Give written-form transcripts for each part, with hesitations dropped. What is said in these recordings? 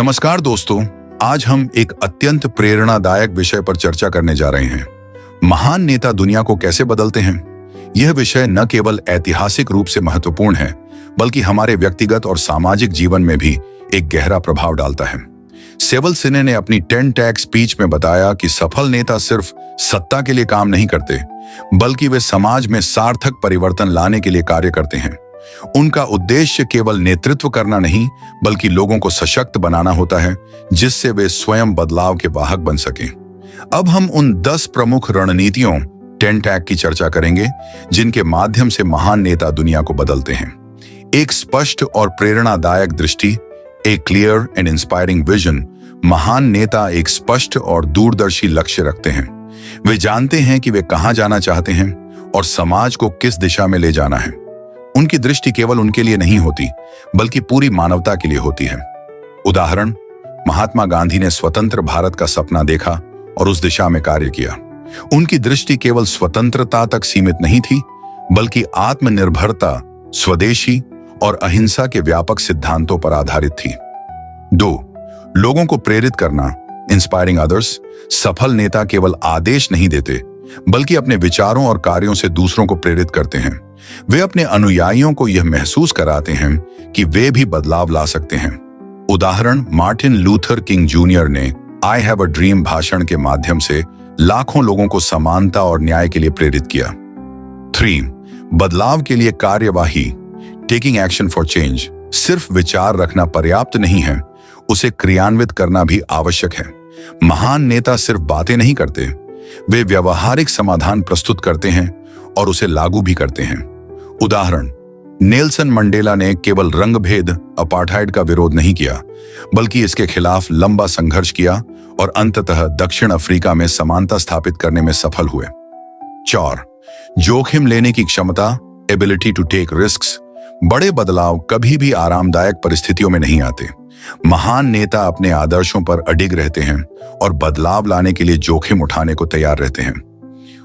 नमस्कार दोस्तों, आज हम एक अत्यंत प्रेरणादायक विषय पर चर्चा करने जा रहे हैं। महान नेता दुनिया को कैसे बदलते हैं। यह विषय न केवल ऐतिहासिक रूप से महत्वपूर्ण है, बल्कि हमारे व्यक्तिगत और सामाजिक जीवन में भी एक गहरा प्रभाव डालता है। सेवल सिन्हे ने अपनी 10 टैग स्पीच में बताया कि सफल नेता सिर्फ सत्ता के लिए काम नहीं करते, बल्कि वे समाज में सार्थक परिवर्तन लाने के लिए कार्य करते हैं। उनका उद्देश्य केवल नेतृत्व करना नहीं, बल्कि लोगों को सशक्त बनाना होता है, जिससे वे स्वयं बदलाव के वाहक बन सकें। अब हम उन 10 प्रमुख रणनीतियों 10 टैग की चर्चा करेंगे, जिनके माध्यम से महान नेता दुनिया को बदलते हैं। एक स्पष्ट और प्रेरणादायक दृष्टि, एक क्लियर एंड इंस्पायरिंग विजन। महान नेता एक स्पष्ट और दूरदर्शी लक्ष्य रखते हैं। वे जानते हैं कि वे कहां जाना चाहते हैं और समाज को किस दिशा में ले जाना है। उनकी दृष्टि केवल उनके लिए नहीं होती, बल्कि पूरी मानवता के लिए होती है। उदाहरण, महात्मा गांधी ने स्वतंत्र भारत का सपना देखा और उस दिशा में कार्य किया। उनकी दृष्टि केवल स्वतंत्रता तक सीमित नहीं थी, बल्कि आत्मनिर्भरता, स्वदेशी और अहिंसा के व्यापक सिद्धांतों पर आधारित थी। 2. लोगों को प्रेरित करना, इंस्पायरिंग अदर्स। सफल नेता केवल आदेश नहीं देते, बल्कि अपने विचारों और कार्यों से दूसरों को प्रेरित करते हैं। वे अपने अनुयायियों को यह महसूस कराते हैं कि वे भी बदलाव ला सकते हैं। उदाहरण, मार्टिन लूथर किंग जूनियर ने आई हैव अ ड्रीम भाषण के माध्यम से लाखों लोगों को समानता और न्याय के लिए प्रेरित किया। 3. बदलाव के लिए कार्यवाही, टेकिंग एक्शन फॉर चेंज। सिर्फ विचार रखना पर्याप्त नहीं है, उसे क्रियान्वित करना भी आवश्यक है। महान नेता सिर्फ बातें नहीं करते, वे व्यवहारिक समाधान प्रस्तुत करते हैं और उसे लागू भी करते हैं। उदाहरण, नेल्सन मंडेला ने केवल रंगभेद, अपार्थाइड का विरोध नहीं किया, बल्कि इसके खिलाफ लंबा संघर्ष किया और अंततः दक्षिण अफ्रीका में समानता स्थापित करने में सफल हुए। 4. जोखिम लेने की क्षमता, एबिलिटी टू टेक रिस्क्स। बड़े बदलाव कभी भी आरामदायक परिस्थितियों में नहीं आते। महान नेता अपने आदर्शों पर अडिग रहते हैं और बदलाव लाने के लिए जोखिम उठाने को तैयार रहते हैं।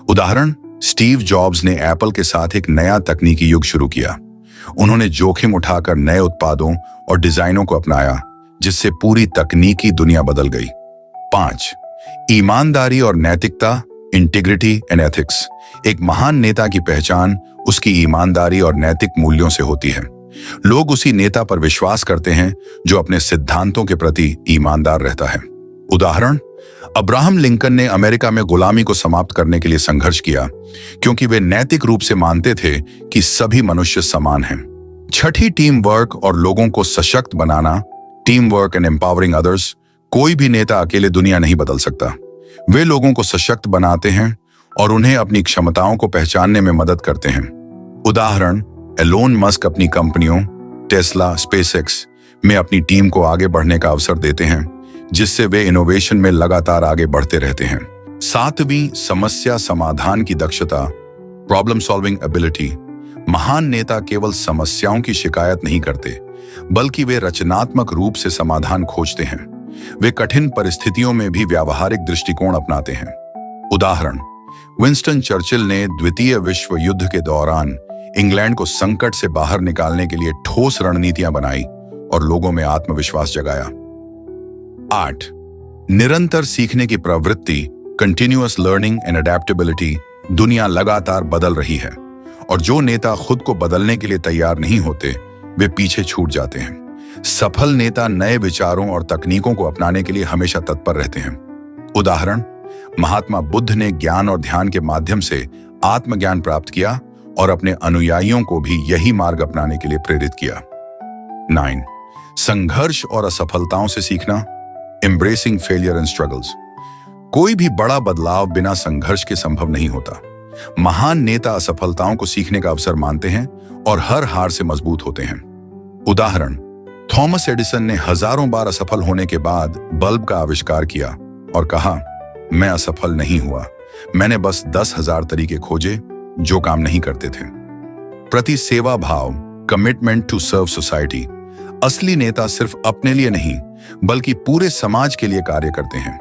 उदाहरण, स्टीव जॉब्स ने एप्पल के साथ एक नया तकनीकी युग शुरू किया। उन्होंने जोखिम उठाकर नए उत्पादों और डिजाइनों को अपनाया, जिससे पूरी तकनीकी दुनिया बदल गई। 5. ईमानदारी और नैतिकता, इंटीग्रिटी एंड एथिक्स। एक महान नेता की पहचान उसकी ईमानदारी और नैतिक मूल्यों से होती है। लोग उसी नेता पर विश्वास करते हैं जो अपने सिद्धांतों के प्रति ईमानदार रहता है। उदाहरण, अब्राहम लिंकन ने अमेरिका में गुलामी को समाप्त करने के लिए संघर्ष किया, क्योंकि वे नैतिक रूप से मानते थे कि सभी मनुष्य समान हैं। 6. टीम वर्क और लोगों को सशक्त बनाना, team work and empowering others. कोई भी नेता अकेले दुनिया नहीं बदल सकता। वे लोगों को सशक्त बनाते हैं और उन्हें अपनी क्षमताओं को पहचानने में मदद करते हैं। उदाहरण, एलोन मस्क अपनी कंपनियों टेस्ला, स्पेसएक्स में अपनी टीम को आगे बढ़ने का अवसर देते हैं, जिससे वे इनोवेशन में लगातार आगे बढ़ते रहते हैं। 7. समस्या समाधान की दक्षता, प्रॉब्लम सॉल्विंग एबिलिटी। महान नेता केवल समस्याओं की शिकायत नहीं करते, बल्कि वे रचनात्मक रूप से समाधान खोजते हैं। वे कठिन परिस्थितियों में भी व्यावहारिक दृष्टिकोण अपनाते हैं। उदाहरण, विंस्टन चर्चिल ने द्वितीय विश्व युद्ध के दौरान इंग्लैंड को संकट से बाहर निकालने के लिए ठोस रणनीतियां बनाई और लोगों में आत्मविश्वास जगाया। 8. निरंतर सीखने की प्रवृत्ति, कंटिन्यूअस लर्निंग एंड अडेप्टेबिलिटी। दुनिया लगातार बदल रही है और जो नेता खुद को बदलने के लिए तैयार नहीं होते, वे पीछे छूट जाते हैं। सफल नेता नए विचारों और तकनीकों को अपनाने के लिए हमेशा तत्पर रहते हैं। उदाहरण, महात्मा बुद्ध ने ज्ञान और ध्यान के माध्यम से आत्मज्ञान प्राप्त किया और अपने अनुयायियों को भी यही मार्ग अपनाने के लिए प्रेरित किया। 9. संघर्ष और असफलताओं से सीखना, एम्ब्रेसिंग फेलियर एंड स्ट्रगल्स। कोई भी बड़ा बदलाव बिना संघर्ष के संभव नहीं होता। महान नेता असफलताओं को सीखने का अवसर मानते हैं और हर हार से मजबूत होते हैं। उदाहरण, थॉमस एडिसन ने हजारों बार असफल होने के बाद बल्ब का आविष्कार किया और कहा, मैं असफल नहीं हुआ, मैंने बस 10,000 तरीके खोजे जो काम नहीं करते थे। प्रति सेवा भाव, कमिटमेंट टू सर्व सोसाइटी। असली नेता सिर्फ अपने लिए नहीं, बल्कि पूरे समाज के लिए कार्य करते हैं।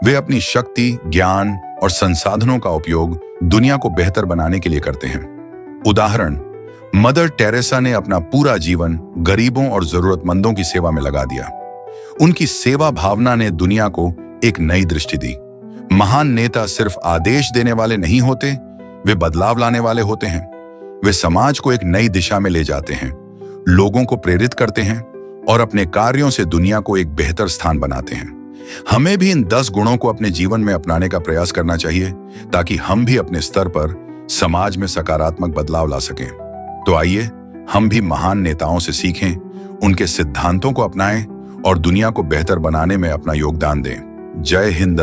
वे अपनी शक्ति, ज्ञान और संसाधनों का उपयोग दुनिया को बेहतर बनाने के लिए करते हैं। उदाहरण, मदर टेरेसा ने अपना पूरा जीवन गरीबों और जरूरतमंदों की सेवा में लगा दिया। उनकी सेवा भावना ने दुनिया को एक नई दृष्टि दी। महान नेता सिर्फ आदेश देने वाले नहीं होते, वे बदलाव लाने वाले होते हैं। वे समाज को एक नई दिशा में ले जाते हैं, लोगों को प्रेरित करते हैं और अपने कार्यों से दुनिया को एक बेहतर स्थान बनाते हैं। हमें भी इन 10 गुणों को अपने जीवन में अपनाने का प्रयास करना चाहिए, ताकि हम भी अपने स्तर पर समाज में सकारात्मक बदलाव ला सकें। तो आइए हम भी महान नेताओं से सीखें, उनके सिद्धांतों को अपनाएं और दुनिया को बेहतर बनाने में अपना योगदान दें। जय हिंद।